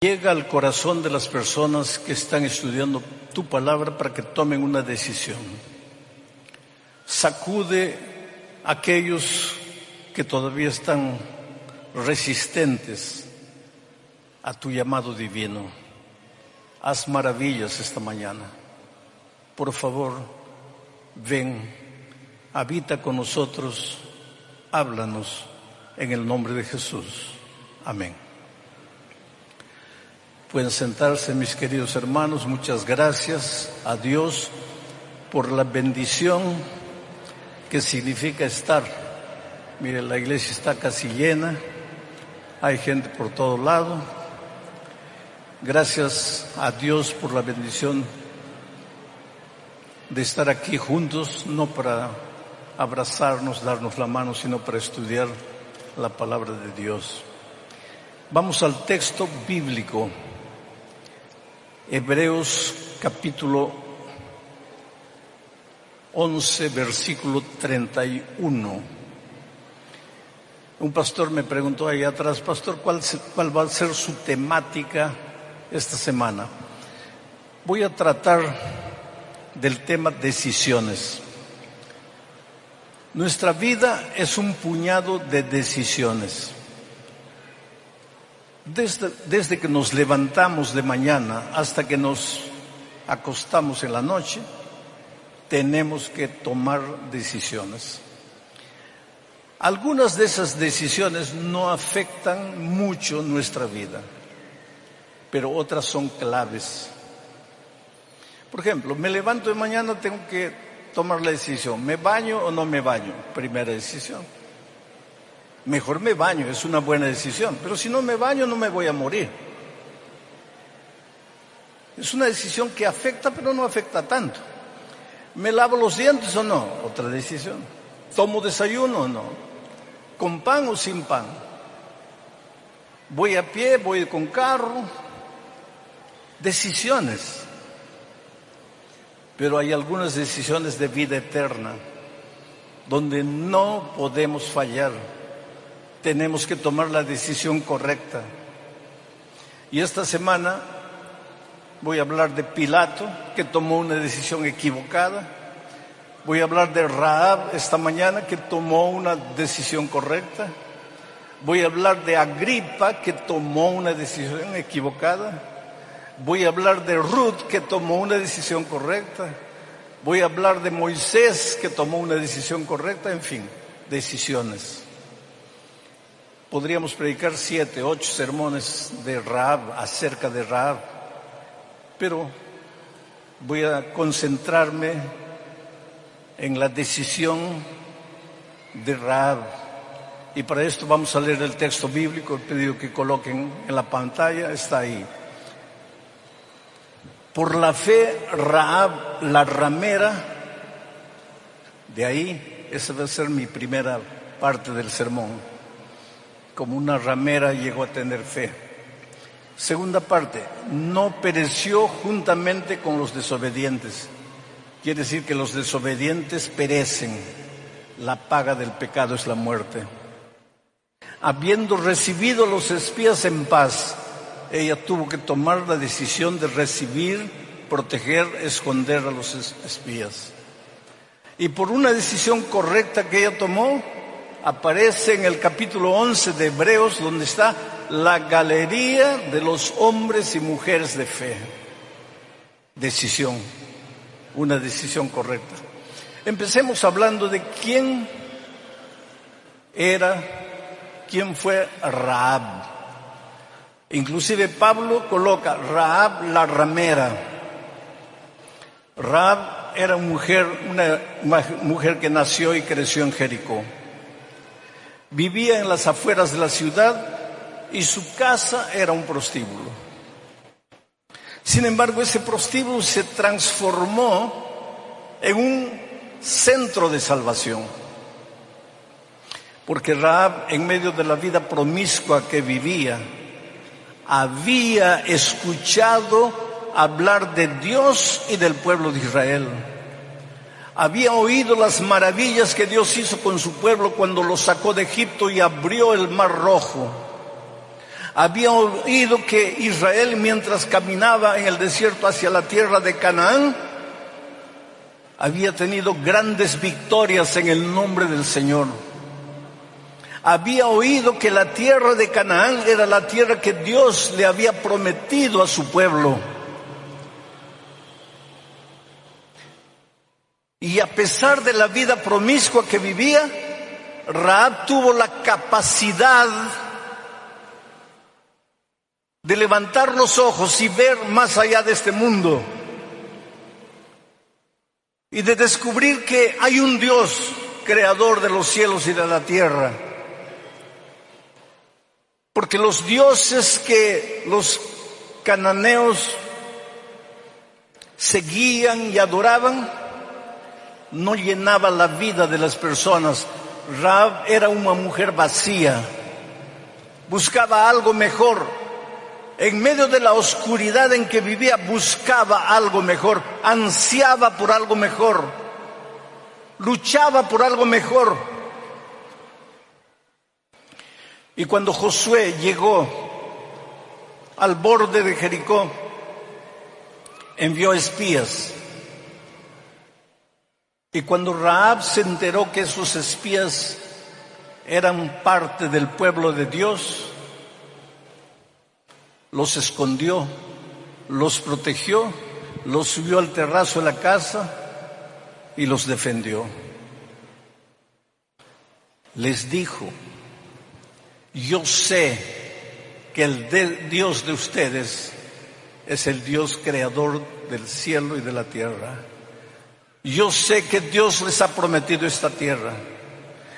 Llega al corazón de las personas que están estudiando tu palabra para que tomen una decisión. Sacude a aquellos que todavía están resistentes a tu llamado divino. Haz maravillas esta mañana. Por favor, ven, habita con nosotros, háblanos en el nombre de Jesús. Amén. Pueden sentarse, mis queridos hermanos. Muchas gracias a Dios por la bendición que significa estar. Mire, la iglesia está casi llena, hay gente por todo lado. Gracias a Dios por la bendición de estar aquí juntos, no para abrazarnos, darnos la mano, sino para estudiar la palabra de Dios. Vamos al texto bíblico. Hebreos capítulo 11, versículo 31. Un pastor me preguntó ahí atrás: pastor, ¿cuál va a ser su temática esta semana? Voy a tratar del tema decisiones. Nuestra vida es un puñado de decisiones. Desde que nos levantamos de mañana hasta que nos acostamos en la noche, tenemos que tomar decisiones. Algunas de esas decisiones no afectan mucho nuestra vida, pero otras son claves. Por ejemplo, me levanto de mañana, tengo que tomar la decisión: ¿me baño o no me baño? Primera decisión. Mejor me baño, es una buena decisión, pero si no me baño no me voy a morir. Es una decisión que afecta, pero no afecta tanto. ¿Me lavo los dientes o no? Otra decisión. ¿Tomo desayuno o no? ¿Con pan o sin pan? ¿Voy a pie? ¿Voy con carro? Decisiones. Pero hay algunas decisiones de vida eterna donde no podemos fallar. Tenemos que tomar la decisión correcta. Y esta semana voy a hablar de Pilato, que tomó una decisión equivocada. Voy a hablar de Rahab esta mañana, que tomó una decisión correcta. Voy a hablar de Agripa, que tomó una decisión equivocada. Voy a hablar de Ruth, que tomó una decisión correcta. Voy a hablar de Moisés, que tomó una decisión correcta. En fin, decisiones. Podríamos predicar 7, 8 sermones de Rahab, acerca de Rahab, pero voy a concentrarme en la decisión de Rahab. Y para esto vamos a leer el texto bíblico. He pedido que coloquen en la pantalla, está ahí. Por la fe, Rahab, la ramera, de ahí, esa va a ser mi primera parte del sermón. Como una ramera llegó a tener fe. Segunda parte: no pereció juntamente con los desobedientes. Quiere decir que los desobedientes perecen. La paga del pecado es la muerte. Habiendo recibido a los espías en paz, ella tuvo que tomar la decisión de recibir, proteger, esconder a los espías. Y por una decisión correcta que ella tomó, aparece en el capítulo 11 de Hebreos, donde está la galería de los hombres y mujeres de fe. Decisión, una decisión correcta. Empecemos hablando de quién fue Rahab. Inclusive Pablo coloca Rahab la ramera. Rahab era una mujer que nació y creció en Jericó. Vivía en las afueras de la ciudad y su casa era un prostíbulo. Sin embargo, ese prostíbulo se transformó en un centro de salvación. Porque Rahab, en medio de la vida promiscua que vivía, había escuchado hablar de Dios y del pueblo de Israel. Había oído las maravillas que Dios hizo con su pueblo cuando lo sacó de Egipto y abrió el Mar Rojo. Había oído que Israel, mientras caminaba en el desierto hacia la tierra de Canaán, había tenido grandes victorias en el nombre del Señor. Había oído que la tierra de Canaán era la tierra que Dios le había prometido a su pueblo. Y a pesar de la vida promiscua que vivía, Rahab tuvo la capacidad de levantar los ojos y ver más allá de este mundo y de descubrir que hay un Dios creador de los cielos y de la tierra. Porque los dioses que los cananeos seguían y adoraban no llenaban la vida de las personas. Rahab era una mujer vacía, buscaba algo mejor. En medio de la oscuridad en que vivía, buscaba algo mejor, ansiaba por algo mejor, luchaba por algo mejor. Y cuando Josué llegó al borde de Jericó, envió espías. Y cuando Rahab se enteró que esos espías eran parte del pueblo de Dios, los escondió, los protegió, los subió al terrazo de la casa y los defendió. Les dijo: yo sé que el Dios de ustedes es el Dios creador del cielo y de la tierra. Yo sé que Dios les ha prometido esta tierra.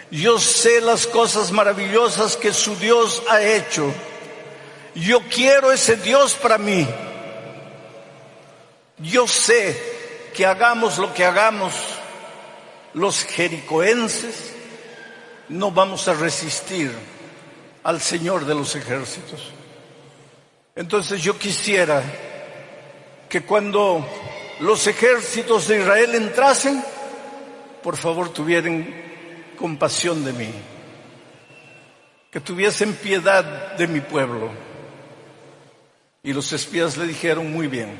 Yo sé las cosas maravillosas que su Dios ha hecho. Yo quiero ese Dios para mí. Yo sé que hagamos lo que hagamos, los jericoenses no vamos a resistir al Señor de los ejércitos. Entonces yo quisiera que cuando los ejércitos de Israel entrasen, por favor tuvieran compasión de mí, que tuviesen piedad de mi pueblo. Y los espías le dijeron: muy bien,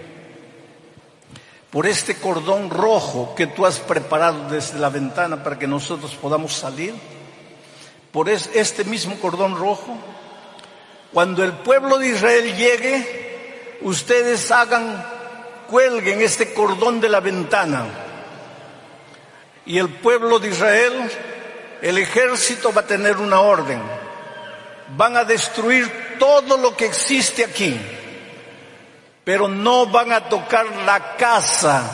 por este cordón rojo que tú has preparado desde la ventana para que nosotros podamos salir, por este mismo cordón rojo, cuando el pueblo de Israel llegue, ustedes cuelguen este cordón de la ventana. Y el pueblo de Israel, el ejército, va a tener una orden. Van a destruir todo lo que existe aquí, pero no van a tocar la casa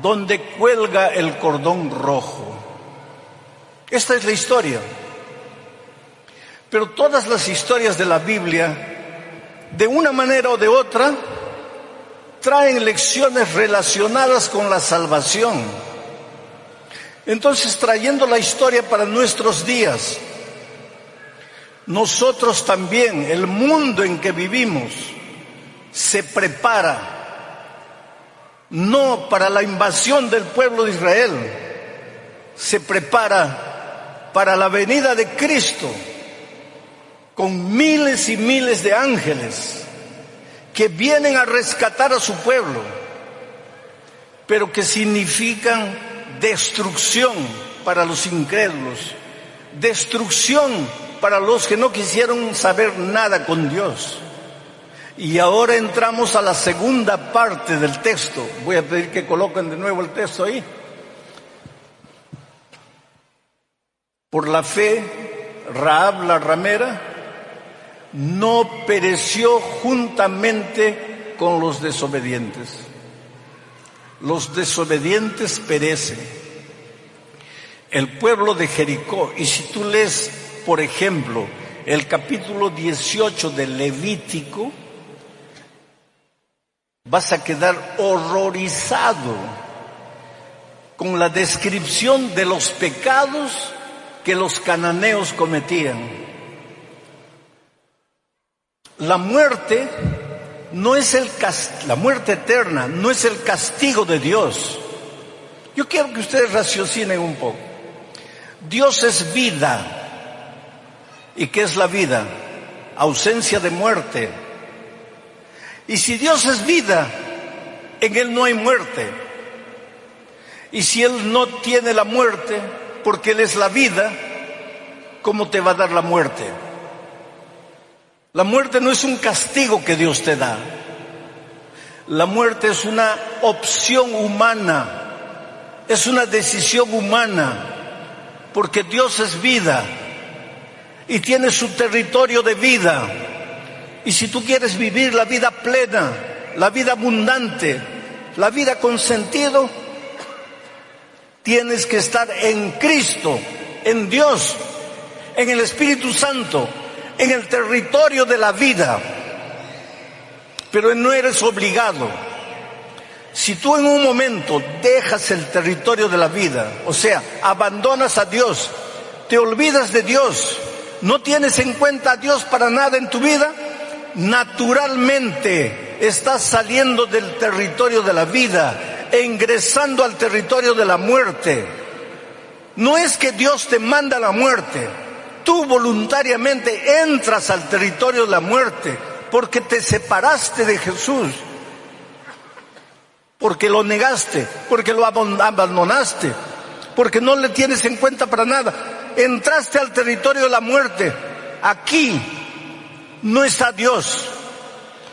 donde cuelga el cordón rojo. Esta es la historia. Pero todas las historias de la Biblia, de una manera o de otra, traen lecciones relacionadas con la salvación. Entonces, trayendo la historia para nuestros días, nosotros también, el mundo en que vivimos, se prepara no para la invasión del pueblo de Israel, se prepara para la venida de Cristo con miles y miles de ángeles que vienen a rescatar a su pueblo, pero que significan destrucción para los incrédulos, destrucción para los que no quisieron saber nada con Dios. Y ahora entramos a la segunda parte del texto. Voy a pedir que coloquen de nuevo el texto ahí. Por la fe, Rahab la ramera no pereció juntamente con los desobedientes. Los desobedientes perecen. El pueblo de Jericó, y si tú lees, por ejemplo, el capítulo 18 del Levítico, vas a quedar horrorizado con la descripción de los pecados que los cananeos cometían. La muerte no es la muerte eterna, no es el castigo de Dios. Yo quiero que ustedes raciocinen un poco. Dios es vida. ¿Y qué es la vida? ausencia de muerte. Y si Dios es vida, en Él no hay muerte. Y si Él no tiene la muerte, porque Él es la vida, ¿cómo te va a dar la muerte? La muerte no es un castigo que Dios te da. La muerte es una opción humana, es una decisión humana, porque Dios es vida y tiene su territorio de vida. Y si tú quieres vivir la vida plena, la vida abundante, la vida con sentido, tienes que estar en Cristo, en Dios, en el Espíritu Santo, en el territorio de la vida. Pero no eres obligado. Si tú en un momento dejas el territorio de la vida, o sea, abandonas a Dios, te olvidas de Dios, no tienes en cuenta a Dios para nada en tu vida, naturalmente estás saliendo del territorio de la vida e ingresando al territorio de la muerte. No es que Dios te manda la muerte, tú voluntariamente entras al territorio de la muerte porque te separaste de Jesús, porque lo negaste, porque lo abandonaste, porque no le tienes en cuenta para nada. Entraste al territorio de la muerte. Aquí no está Dios.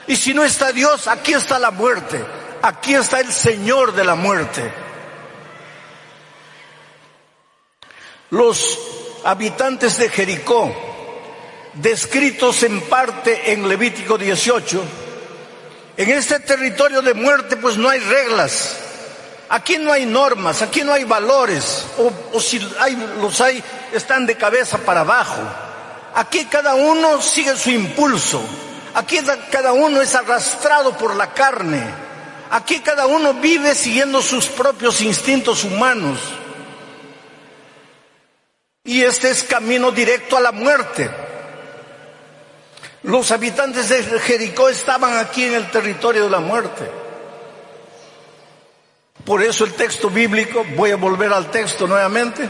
Y si no está Dios, aquí está la muerte. Aquí está el Señor de la muerte. Los habitantes de Jericó, descritos en parte en Levítico 18, en este territorio de muerte pues no hay reglas. Aquí no hay normas, aquí no hay valores, o si los hay, están de cabeza para abajo. Aquí cada uno sigue su impulso, aquí cada uno es arrastrado por la carne, aquí cada uno vive siguiendo sus propios instintos humanos. Y este es camino directo a la muerte. Los habitantes de Jericó estaban aquí en el territorio de la muerte. Por eso el texto bíblico, voy a volver al texto nuevamente,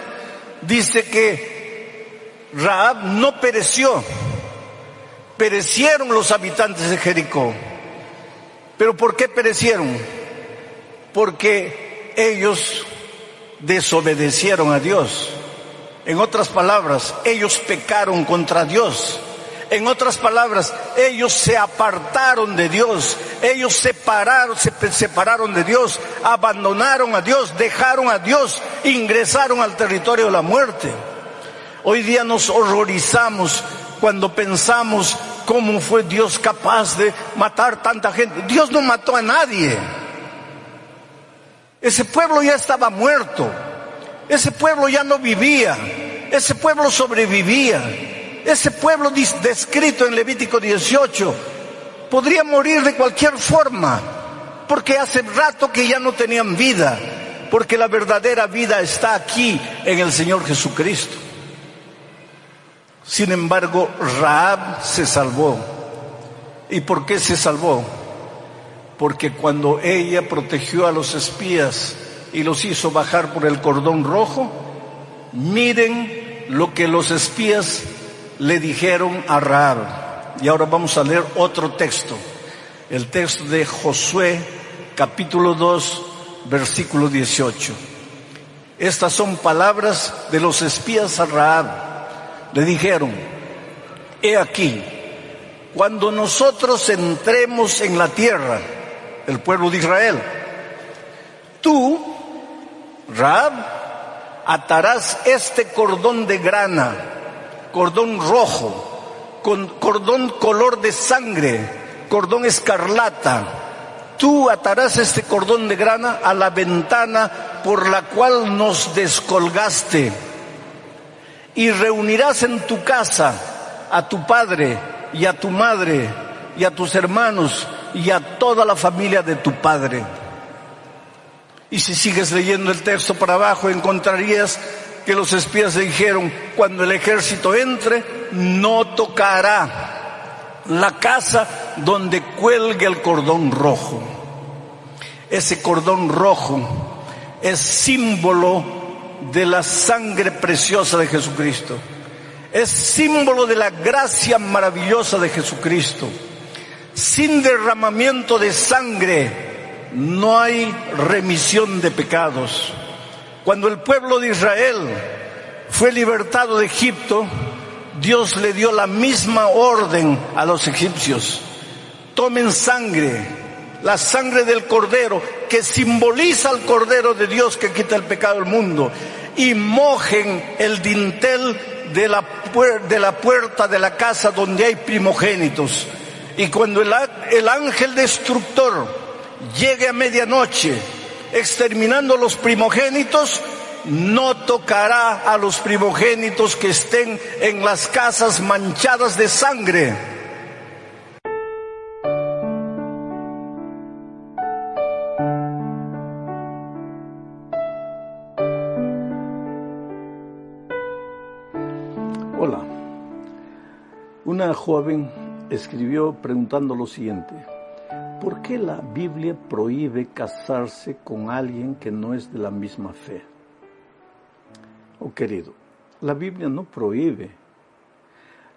dice que Rahab no pereció, perecieron los habitantes de Jericó. ¿Pero por qué perecieron? Porque ellos desobedecieron a Dios. En otras palabras, ellos pecaron contra Dios. En otras palabras, ellos se apartaron de Dios, ellos se separaron de Dios, abandonaron a Dios, dejaron a Dios, ingresaron al territorio de la muerte. Hoy día nos horrorizamos cuando pensamos cómo fue Dios capaz de matar tanta gente. Dios no mató a nadie. Ese pueblo ya estaba muerto, ese pueblo ya no vivía, ese pueblo sobrevivía. Ese pueblo descrito en Levítico 18 podría morir de cualquier forma, porque hace rato que ya no tenían vida, porque la verdadera vida está aquí en el Señor Jesucristo. Sin embargo, Rahab se salvó. ¿Y por qué se salvó? Porque cuando ella protegió a los espías y los hizo bajar por el cordón rojo, miren lo que los espías le dijeron a Rahab. Y ahora vamos a leer otro texto, el texto de Josué capítulo 2 versículo 18. Estas son palabras de los espías a Rahab. Le dijeron: he aquí, cuando nosotros entremos en la tierra, el pueblo de Israel, tú, Rahab, atarás este cordón de grana, cordón rojo, con cordón color de sangre, cordón escarlata. Tú atarás este cordón de grana a la ventana por la cual nos descolgaste, y reunirás en tu casa a tu padre y a tu madre y a tus hermanos y a toda la familia de tu padre. Y si sigues leyendo el texto para abajo, encontrarías que los espías le dijeron: cuando el ejército entre, no tocará la casa donde cuelgue el cordón rojo. Ese cordón rojo es símbolo de la sangre preciosa de Jesucristo. Es símbolo de la gracia maravillosa de Jesucristo. Sin derramamiento de sangre no hay remisión de pecados. Cuando el pueblo de Israel fue libertado de Egipto, Dios le dio la misma orden a los egipcios. Tomen sangre, la sangre del Cordero, que simboliza al Cordero de Dios que quita el pecado del mundo, y mojen el dintel de la puerta de la casa donde hay primogénitos. Y cuando el ángel destructor llegue a medianoche exterminando los primogénitos, no tocará a los primogénitos que estén en las casas manchadas de sangre. Hola. Una joven escribió preguntando lo siguiente: ¿por qué la Biblia prohíbe casarse con alguien que no es de la misma fe? Oh querido, la Biblia no prohíbe.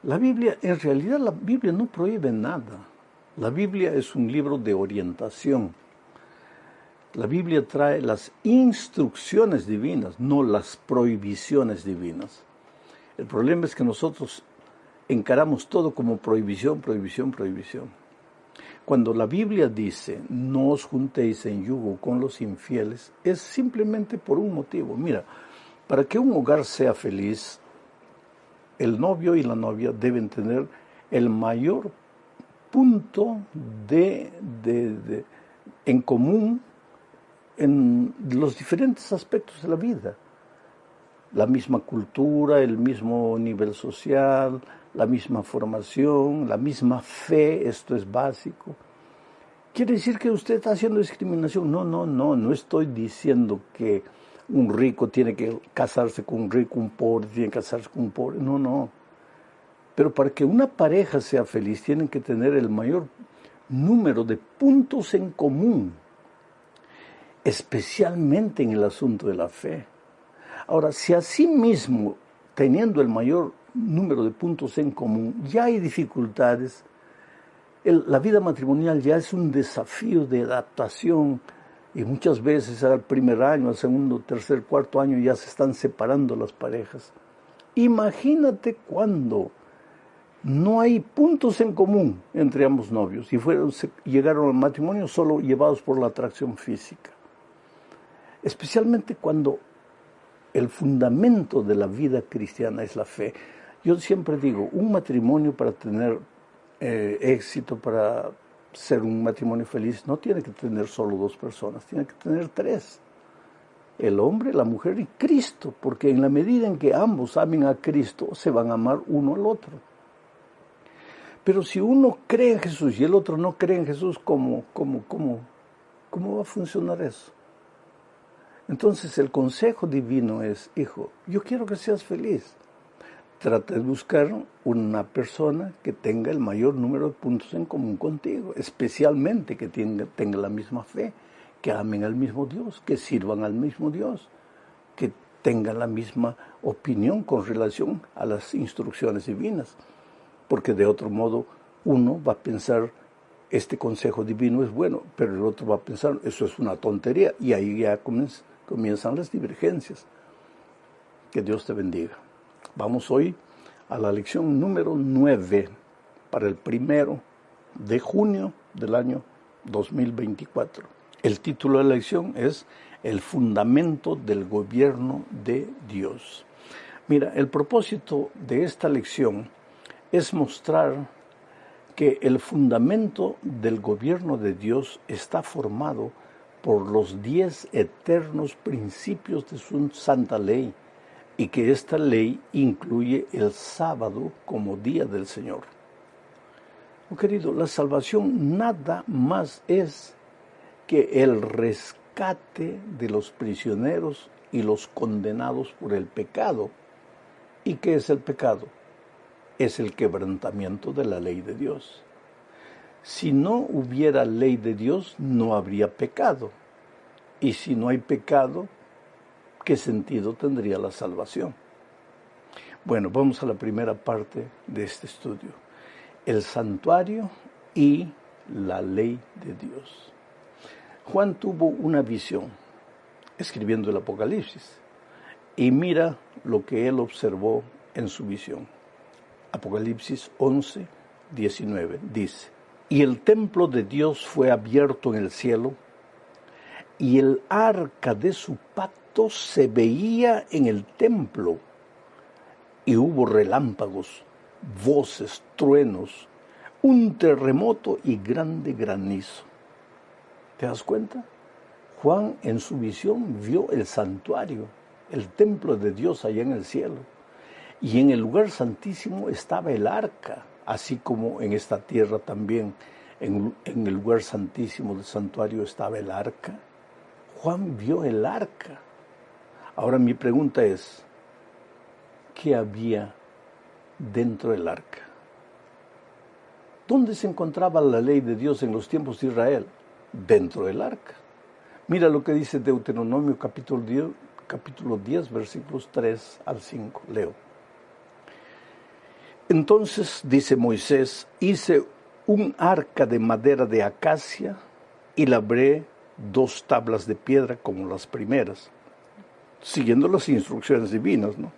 En realidad la Biblia no prohíbe nada. La Biblia es un libro de orientación. La Biblia trae las instrucciones divinas, no las prohibiciones divinas. El problema es que nosotros encaramos todo como prohibición, prohibición, prohibición. Cuando la Biblia dice, no os juntéis en yugo con los infieles, es simplemente por un motivo. Mira, para que un hogar sea feliz, el novio y la novia deben tener el mayor punto en común en los diferentes aspectos de la vida. La misma cultura, el mismo nivel social, la misma formación, la misma fe, esto es básico. ¿Quiere decir que usted está haciendo discriminación? No estoy diciendo que un rico tiene que casarse con un rico, un pobre tiene que casarse con un pobre, no. Pero para que una pareja sea feliz tienen que tener el mayor número de puntos en común, especialmente en el asunto de la fe. Ahora, si así mismo, teniendo el mayor número de puntos en común, ya hay dificultades, la vida matrimonial ya es un desafío de adaptación, y muchas veces al primer año, al segundo, tercer, cuarto año ya se están separando las parejas. Imagínate cuando no hay puntos en común entre ambos novios y llegaron al matrimonio solo llevados por la atracción física. Especialmente cuando el fundamento de la vida cristiana es la fe. Yo siempre digo, un matrimonio para tener éxito, para ser un matrimonio feliz, no tiene que tener solo dos personas, tiene que tener tres. El hombre, la mujer y Cristo, porque en la medida en que ambos amen a Cristo, se van a amar uno al otro. Pero si uno cree en Jesús y el otro no cree en Jesús, ¿cómo va a funcionar eso? Entonces el consejo divino es, hijo, yo quiero que seas feliz. Trata de buscar una persona que tenga el mayor número de puntos en común contigo, especialmente que tenga la misma fe, que amen al mismo Dios, que sirvan al mismo Dios, que tengan la misma opinión con relación a las instrucciones divinas. Porque de otro modo uno va a pensar, este consejo divino es bueno, pero el otro va a pensar, eso es una tontería, y ahí ya comienzan las divergencias. Que Dios te bendiga. Vamos hoy a la lección número 9 para el 1 de junio del año 2024. El título de la lección es El fundamento del gobierno de Dios. Mira, el propósito de esta lección es mostrar que el fundamento del gobierno de Dios está formado por los 10 eternos principios de su santa ley, y que esta ley incluye el sábado como día del Señor. Oh querido, la salvación nada más es que el rescate de los prisioneros y los condenados por el pecado. ¿Y qué es el pecado? Es el quebrantamiento de la ley de Dios. Si no hubiera ley de Dios, no habría pecado. Y si no hay pecado, ¿qué sentido tendría la salvación? Bueno, vamos a la primera parte de este estudio. El santuario y la ley de Dios. Juan tuvo una visión escribiendo el Apocalipsis y mira lo que él observó en su visión. Apocalipsis 11, 19 dice: y el templo de Dios fue abierto en el cielo, y el arca de su pacto se veía en el templo, y hubo relámpagos, voces, truenos, un terremoto y grande granizo. ¿Te das cuenta? Juan en su visión vio el santuario, el templo de Dios allá en el cielo, y en el lugar santísimo estaba el arca, así como en esta tierra también, en el lugar santísimo del santuario estaba el arca. Juan vio el arca. Ahora mi pregunta es, ¿qué había dentro del arca? ¿Dónde se encontraba la ley de Dios en los tiempos de Israel? Dentro del arca. Mira lo que dice Deuteronomio capítulo 10, versículos 3 al 5. Leo. Entonces, dice Moisés, hice un arca de madera de acacia y labré 2 tablas de piedra como las primeras, siguiendo las instrucciones divinas, ¿no?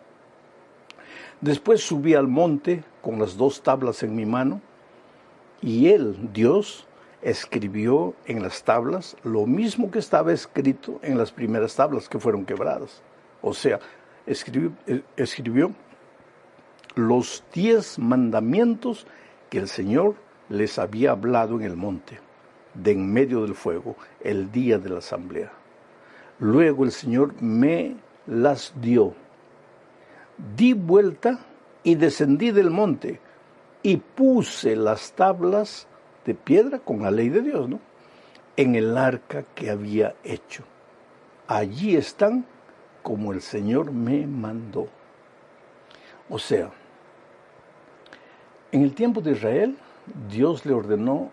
Después subí al monte con las 2 tablas en mi mano, y él, Dios, escribió en las tablas lo mismo que estaba escrito en las primeras tablas que fueron quebradas. O sea, escribió los 10 mandamientos que el Señor les había hablado en el monte, de en medio del fuego, el día de la asamblea. Luego el Señor me las dio. Di vuelta y descendí del monte y puse las tablas de piedra con la ley de Dios, ¿no?, en el arca que había hecho. Allí están como el Señor me mandó. O sea, en el tiempo de Israel, Dios le ordenó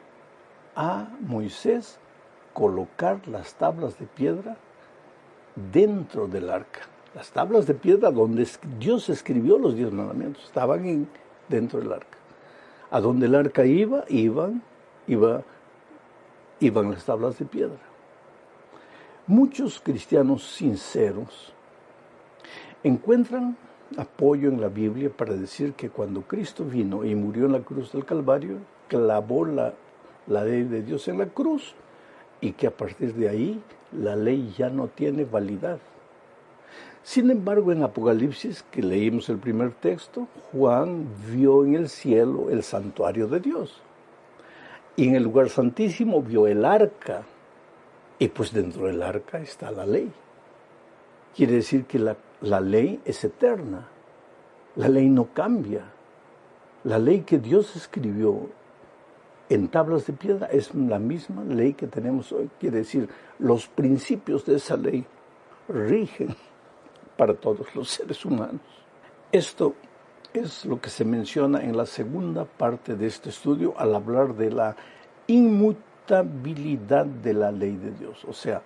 a Moisés colocar las tablas de piedra dentro del arca. Las tablas de piedra donde Dios escribió los 10 mandamientos estaban dentro del arca. A donde el arca iban las tablas de piedra. Muchos cristianos sinceros encuentran apoyo en la Biblia para decir que cuando Cristo vino y murió en la cruz del Calvario, clavó la ley de Dios en la cruz y que a partir de ahí la ley ya no tiene validad. Sin embargo, en Apocalipsis, que leímos el primer texto, Juan vio en el cielo el santuario de Dios. Y en el lugar santísimo vio el arca. Y pues dentro del arca está la ley. Quiere decir que la ley es eterna. La ley no cambia. La ley que Dios escribió en tablas de piedra es la misma ley que tenemos hoy. Quiere decir, los principios de esa ley rigen para todos los seres humanos. Esto es lo que se menciona en la segunda parte de este estudio al hablar de la inmutabilidad de la ley de Dios. O sea,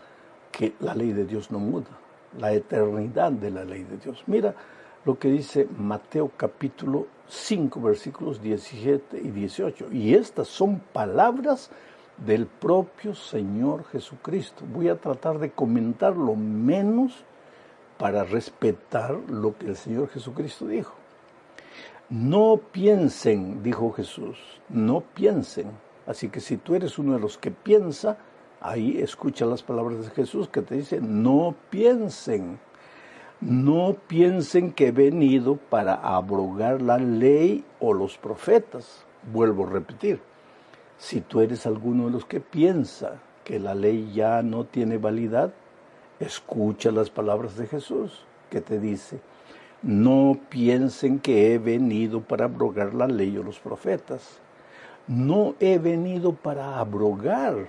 que la ley de Dios no muda, la eternidad de la ley de Dios. Mira lo que dice Mateo capítulo 5, versículos 17 y 18. Y estas son palabras del propio Señor Jesucristo. Voy a tratar de comentar lo menos para respetar lo que el Señor Jesucristo dijo. No piensen, dijo Jesús, no piensen. Así que si tú eres uno de los que piensa, ahí escucha las palabras de Jesús que te dice, no piensen. No piensen que he venido para abrogar la ley o los profetas. Vuelvo a repetir, si tú eres alguno de los que piensa que la ley ya no tiene validad, escucha las palabras de Jesús que te dice, no piensen que he venido para abrogar la ley o los profetas. No he venido para abrogar,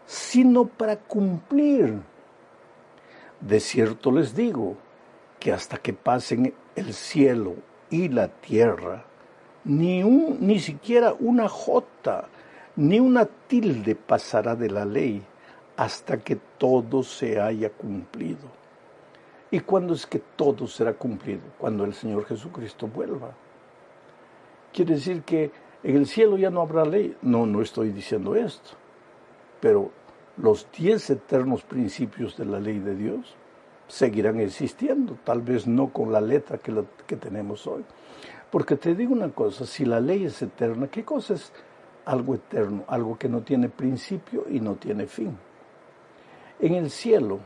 sino para cumplir. De cierto les digo que hasta que pasen el cielo y la tierra, ni siquiera una jota, ni una tilde pasará de la ley hasta que todo se haya cumplido. ¿Y cuándo es que todo será cumplido? Cuando el Señor Jesucristo vuelva. Quiere decir que en el cielo ya no habrá ley. No, no estoy diciendo esto. Pero los 10 eternos principios de la ley de Dios seguirán existiendo, tal vez no con la letra que tenemos hoy. Porque te digo una cosa, si la ley es eterna, ¿qué cosa es algo eterno? Algo que no tiene principio y no tiene fin. En el cielo,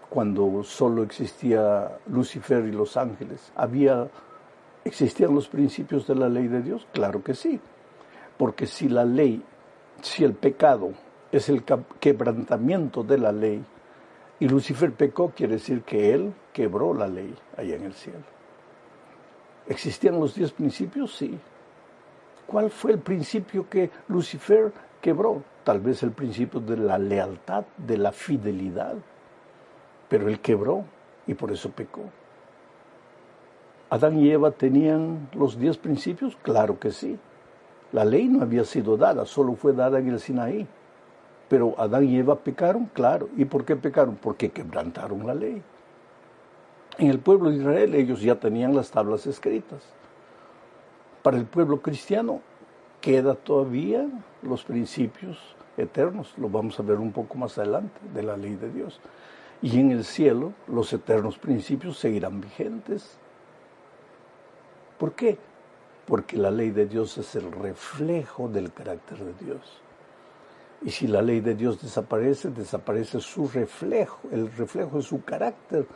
cuando solo existía Lucifer y los ángeles, ¿existían los principios de la ley de Dios? Claro que sí, porque si el pecado es el quebrantamiento de la ley, y Lucifer pecó, quiere decir que él quebró la ley allá en el cielo. ¿Existían los 10 principios? Sí. ¿Cuál fue el principio que Lucifer quebró? Tal vez el principio de la lealtad, de la fidelidad. Pero él quebró y por eso pecó. ¿Adán y Eva tenían los 10 principios? Claro que sí. La ley no había sido dada, solo fue dada en el Sinaí. Pero Adán y Eva pecaron, claro. ¿Y por qué pecaron? Porque quebrantaron la ley. En el pueblo de Israel ellos ya tenían las tablas escritas. Para el pueblo cristiano queda todavía los principios eternos. Lo vamos a ver un poco más adelante de la ley de Dios. Y en el cielo los eternos principios seguirán vigentes. ¿Por qué? Porque la ley de Dios es el reflejo del carácter de Dios. Y si la ley de Dios desaparece, desaparece su reflejo, el reflejo de su carácter.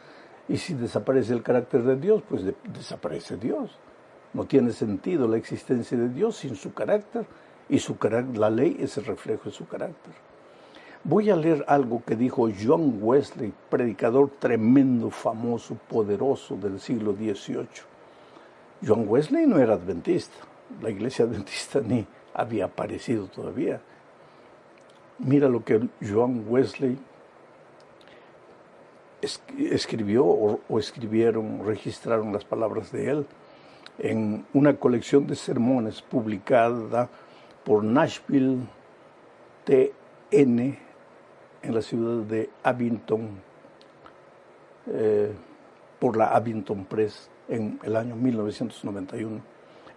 Y si desaparece el carácter de Dios, pues desaparece Dios. No tiene sentido la existencia de Dios sin su carácter, y la ley es el reflejo de su carácter. Voy a leer algo que dijo John Wesley, predicador tremendo, famoso, poderoso del siglo XVIII. John Wesley no era adventista, la iglesia adventista ni había aparecido todavía. Mira lo que John Wesley escribió o escribieron, registraron las palabras de él en una colección de sermones publicada por Nashville TN en la ciudad de Abington, por la Abington Press en el año 1991.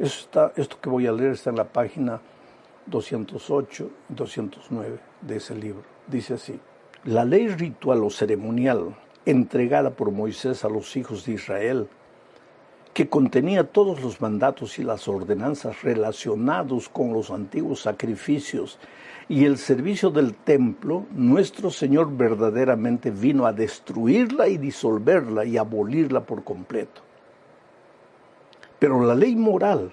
Esto que voy a leer está en la página 208 y 209 de ese libro. Dice así: la ley ritual o ceremonial entregada por Moisés a los hijos de Israel, que contenía todos los mandatos y las ordenanzas relacionados con los antiguos sacrificios y el servicio del templo, nuestro Señor verdaderamente vino a destruirla y disolverla y abolirla por completo. Pero la ley moral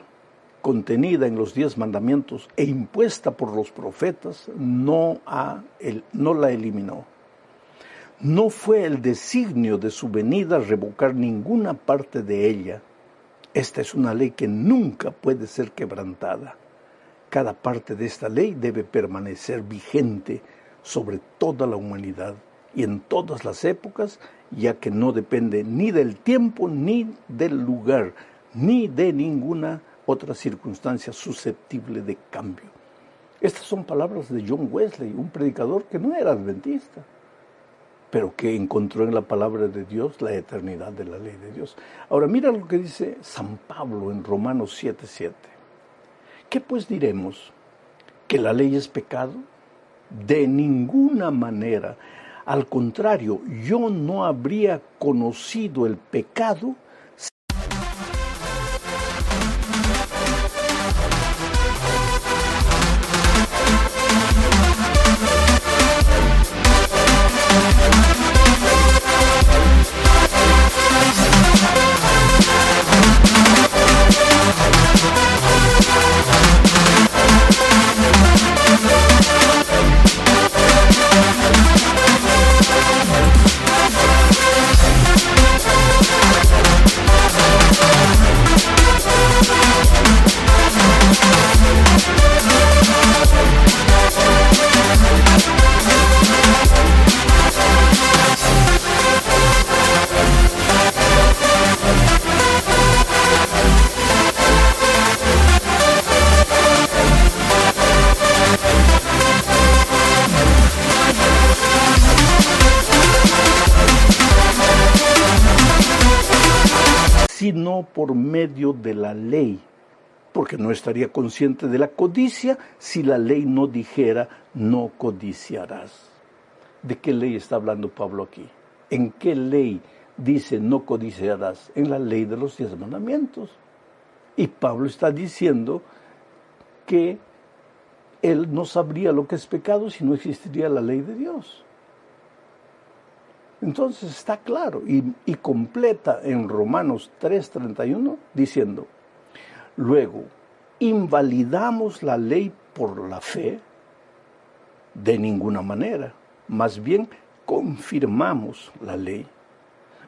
contenida en los 10 mandamientos e impuesta por los profetas no la eliminó. No fue el designio de su venida revocar ninguna parte de ella. Esta es una ley que nunca puede ser quebrantada. Cada parte de esta ley debe permanecer vigente sobre toda la humanidad y en todas las épocas, ya que no depende ni del tiempo, ni del lugar, ni de ninguna otra circunstancia susceptible de cambio. Estas son palabras de John Wesley, un predicador que no era adventista, pero que encontró en la palabra de Dios la eternidad de la ley de Dios. Ahora mira lo que dice San Pablo en Romanos 7:7. ¿Qué pues diremos? ¿Que la ley es pecado? De ninguna manera. Al contrario, yo no habría conocido el pecado no por medio de la ley, porque no estaría consciente de la codicia si la ley no dijera no codiciarás. ¿De qué ley está hablando Pablo aquí? ¿En qué ley dice no codiciarás? En la ley de los 10 mandamientos. Y Pablo está diciendo que él no sabría lo que es pecado si no existiría la ley de Dios. Entonces está claro y completa en Romanos 3:31 diciendo, luego, ¿invalidamos la ley por la fe? De ninguna manera, más bien confirmamos la ley.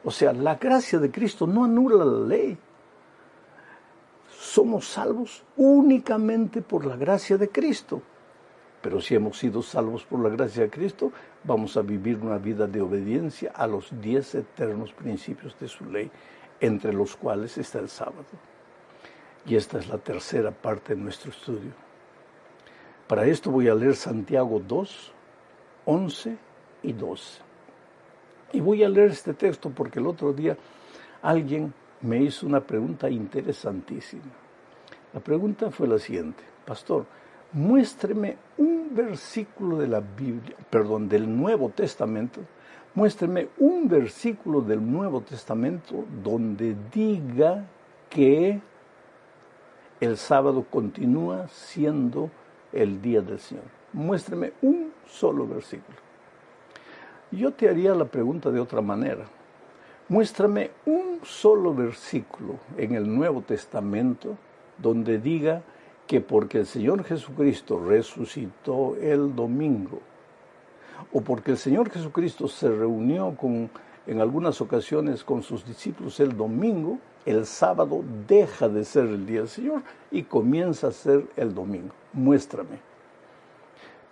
O sea, la gracia de Cristo no anula la ley. Somos salvos únicamente por la gracia de Cristo. Pero si hemos sido salvos por la gracia de Cristo, vamos a vivir una vida de obediencia a los 10 eternos principios de su ley, entre los cuales está el sábado. Y esta es la tercera parte de nuestro estudio. Para esto voy a leer Santiago 2, 11 y 12. Y voy a leer este texto porque el otro día alguien me hizo una pregunta interesantísima. La pregunta fue la siguiente: pastor, muéstreme un versículo de la Biblia, del Nuevo Testamento, muéstreme un versículo del Nuevo Testamento donde diga que el sábado continúa siendo el día del Señor. Muéstreme un solo versículo. Yo te haría la pregunta de otra manera. Muéstrame un solo versículo en el Nuevo Testamento donde diga que porque el Señor Jesucristo resucitó el domingo, o porque el Señor Jesucristo se reunió en algunas ocasiones con sus discípulos el domingo, el sábado deja de ser el día del Señor y comienza a ser el domingo. Muéstrame.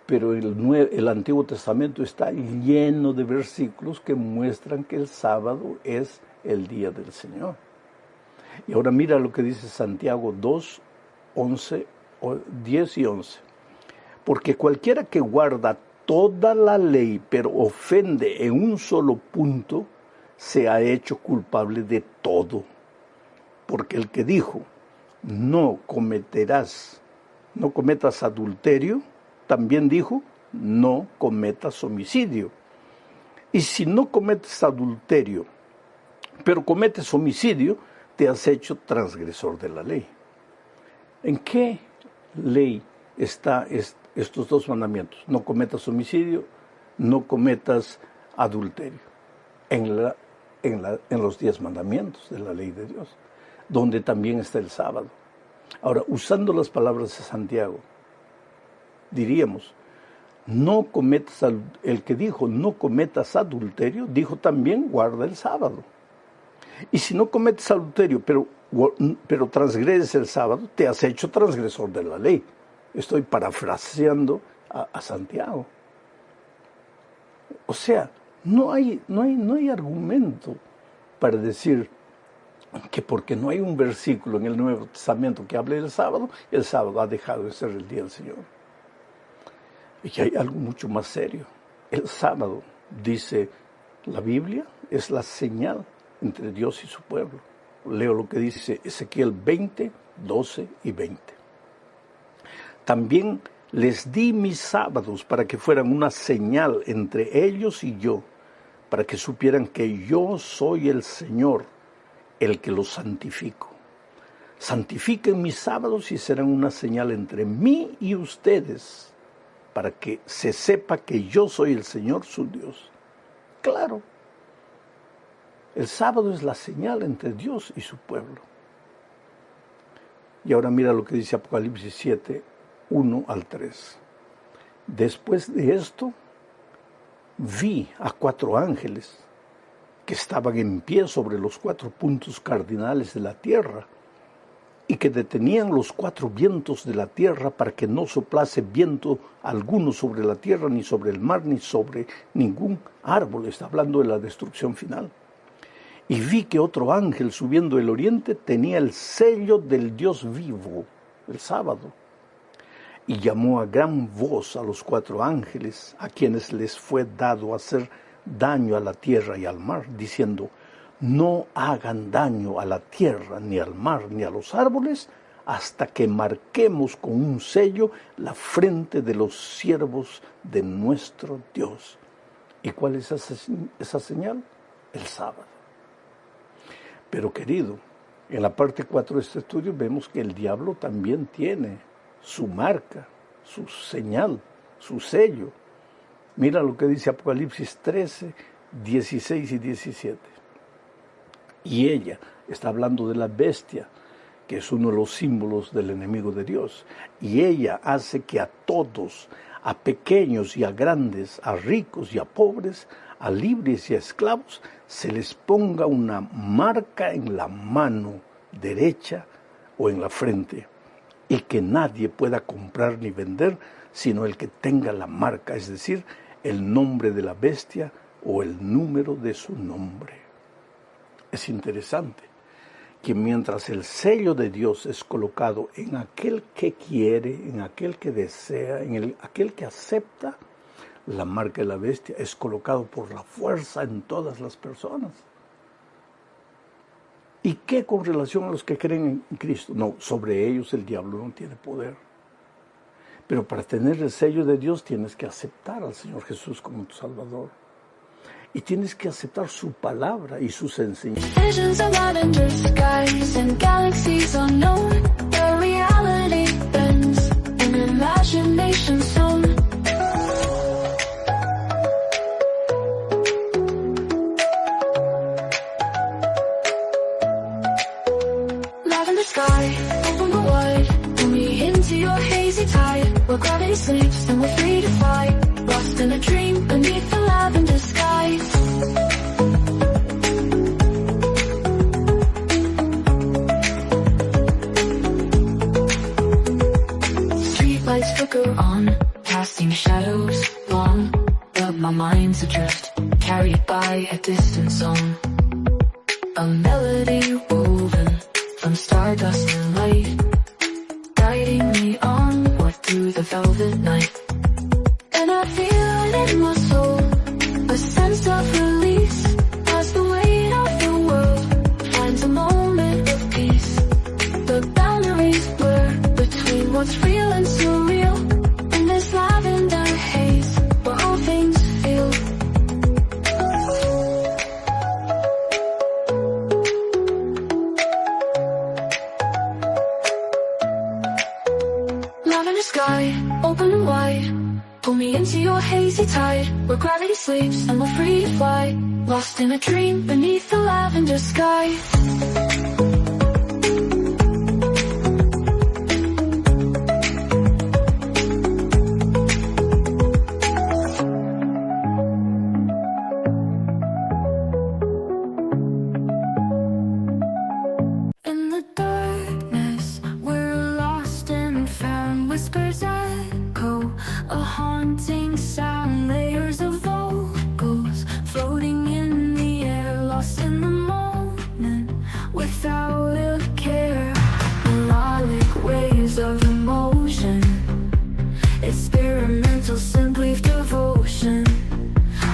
Pero el Antiguo Testamento está lleno de versículos que muestran que el sábado es el día del Señor. Y ahora mira lo que dice Santiago 2, 10 y 11. Porque cualquiera que guarda toda la ley, pero ofende en un solo punto, se ha hecho culpable de todo. Porque el que dijo, no cometas adulterio, también dijo, no cometas homicidio. Y si no cometes adulterio, pero cometes homicidio, te has hecho transgresor de la ley. ¿En qué ley están estos dos mandamientos? No cometas homicidio, no cometas adulterio. En los 10 mandamientos de la ley de Dios, donde también está el sábado. Ahora, usando las palabras de Santiago, diríamos, el que dijo no cometas adulterio, dijo también guarda el sábado. Y si no cometes adulterio, pero transgredes el sábado, te has hecho transgresor de la ley. Estoy parafraseando a Santiago. O sea, no hay argumento para decir que porque no hay un versículo en el Nuevo Testamento que hable del sábado, el sábado ha dejado de ser el día del Señor. Y que hay algo mucho más serio. El sábado, dice la Biblia, es la señal entre Dios y su pueblo. Leo lo que dice Ezequiel 20, 12 y 20. También les di mis sábados para que fueran una señal entre ellos y yo, para que supieran que yo soy el Señor, el que los santifico. Santifiquen mis sábados y serán una señal entre mí y ustedes, para que se sepa que yo soy el Señor su Dios. Claro, el sábado es la señal entre Dios y su pueblo. Y ahora mira lo que dice Apocalipsis 7, 1 al 3. Después de esto, vi a 4 ángeles que estaban en pie sobre los 4 puntos cardinales de la tierra y que detenían los 4 vientos de la tierra para que no soplase viento alguno sobre la tierra, ni sobre el mar, ni sobre ningún árbol. Está hablando de la destrucción final. Y vi que otro ángel subiendo del oriente tenía el sello del Dios vivo, el sábado. Y llamó a gran voz a los 4 ángeles, a quienes les fue dado hacer daño a la tierra y al mar, diciendo, no hagan daño a la tierra, ni al mar, ni a los árboles, hasta que marquemos con un sello la frente de los siervos de nuestro Dios. ¿Y cuál es esa señal? El sábado. Pero querido, en la parte 4 de este estudio vemos que el diablo también tiene su marca, su señal, su sello. Mira lo que dice Apocalipsis 13, 16 y 17. Y ella está hablando de la bestia, que es uno de los símbolos del enemigo de Dios. Y ella hace que a todos, a pequeños y a grandes, a ricos y a pobres, a libres y a esclavos, se les ponga una marca en la mano derecha o en la frente, y que nadie pueda comprar ni vender, sino el que tenga la marca, es decir, el nombre de la bestia o el número de su nombre. Es interesante que mientras el sello de Dios es colocado en aquel que quiere, en aquel que desea, en aquel que acepta, la marca de la bestia es colocado por la fuerza en todas las personas. ¿Y qué con relación a los que creen en Cristo? No, sobre ellos el diablo no tiene poder. Pero para tener el sello de Dios tienes que aceptar al Señor Jesús como tu Salvador. Y tienes que aceptar su palabra y sus enseñanzas. Visions of lavender skies and galaxies unknown. The reality bends in imagination zone. Lavender sky, open the wide. Pull me into your hazy tide. Where gravity sleeps and we're free to fly. Lost in a dream beneath the lavender skies. Streetlights flicker on, casting shadows long. But my mind's adrift, carried by a distant song. A melody woven from stardust and light, guiding me onward through the velvet night. And I feel it in my soul, a sense of release, as the weight of the world finds a moment of peace. The boundaries blur between what's real and surreal, in this lavender haze where all things feel. Lavender sky, open and wide. Pull me into your hazy tide, where gravity sleeps and we're free to fly. Lost in a dream beneath the lavender sky. In the darkness, we're lost and found. Whispers echo, a haunting sound. Layers of vocals floating in the air, lost in the moment without a care. Melodic waves of emotion, experimental simply devotion.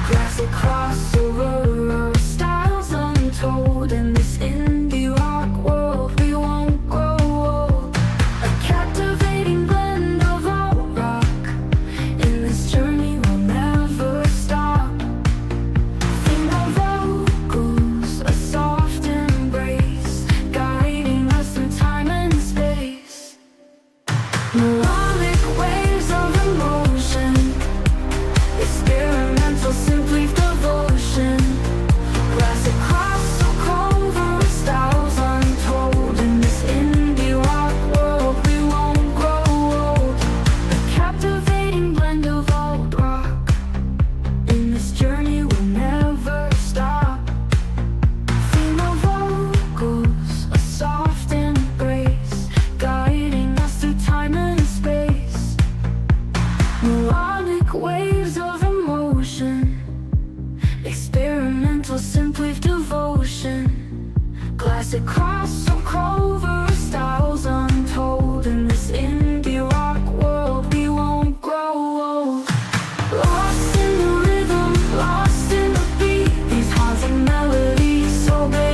Classic crossover of styles untold. In this indie rock world we won't grow old. A captivating blend of alt rock, in this journey we'll never stop. Female vocals, a soft embrace, guiding us through time and space. Melodic waves of emotion, experimental simply devotion. Classic crossover styles untold. In this indie rock world we won't grow old. A captivating blend of alt rock, in this journey we'll never stop. Female vocals, a soft embrace, guiding us through time and space. Melodic waves of emotion, experimental simply devotion. Classic crossover styles untold. In this indie rock world we won't grow old. Lost in the rhythm, lost in the beat, these haunting melodies so big.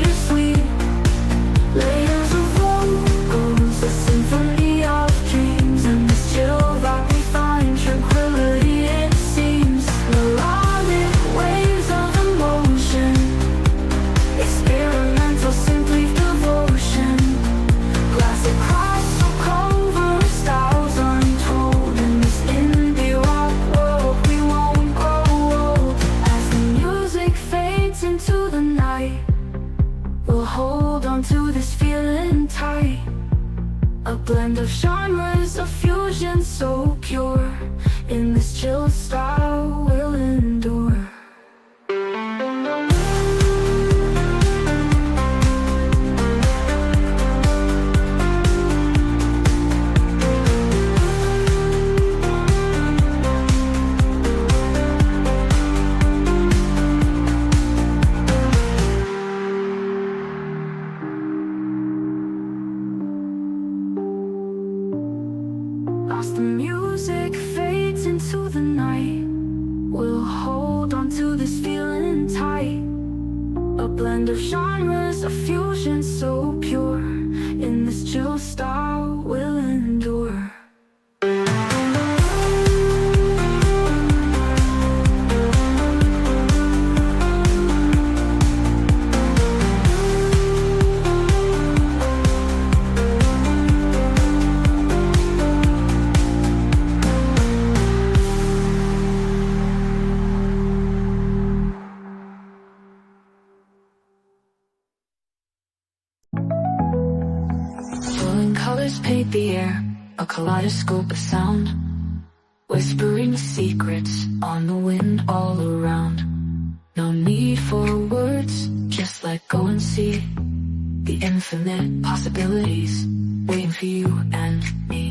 this chill style will endure. As the music fades into the night, we'll hold on to this feeling tight. A blend of genres, a fusion so pure. In this chill style will endure. Falling colors paint the air, a kaleidoscope of sound, whispering secrets on the wind all around. No need for words, just let go and see the infinite possibilities waiting for you and me.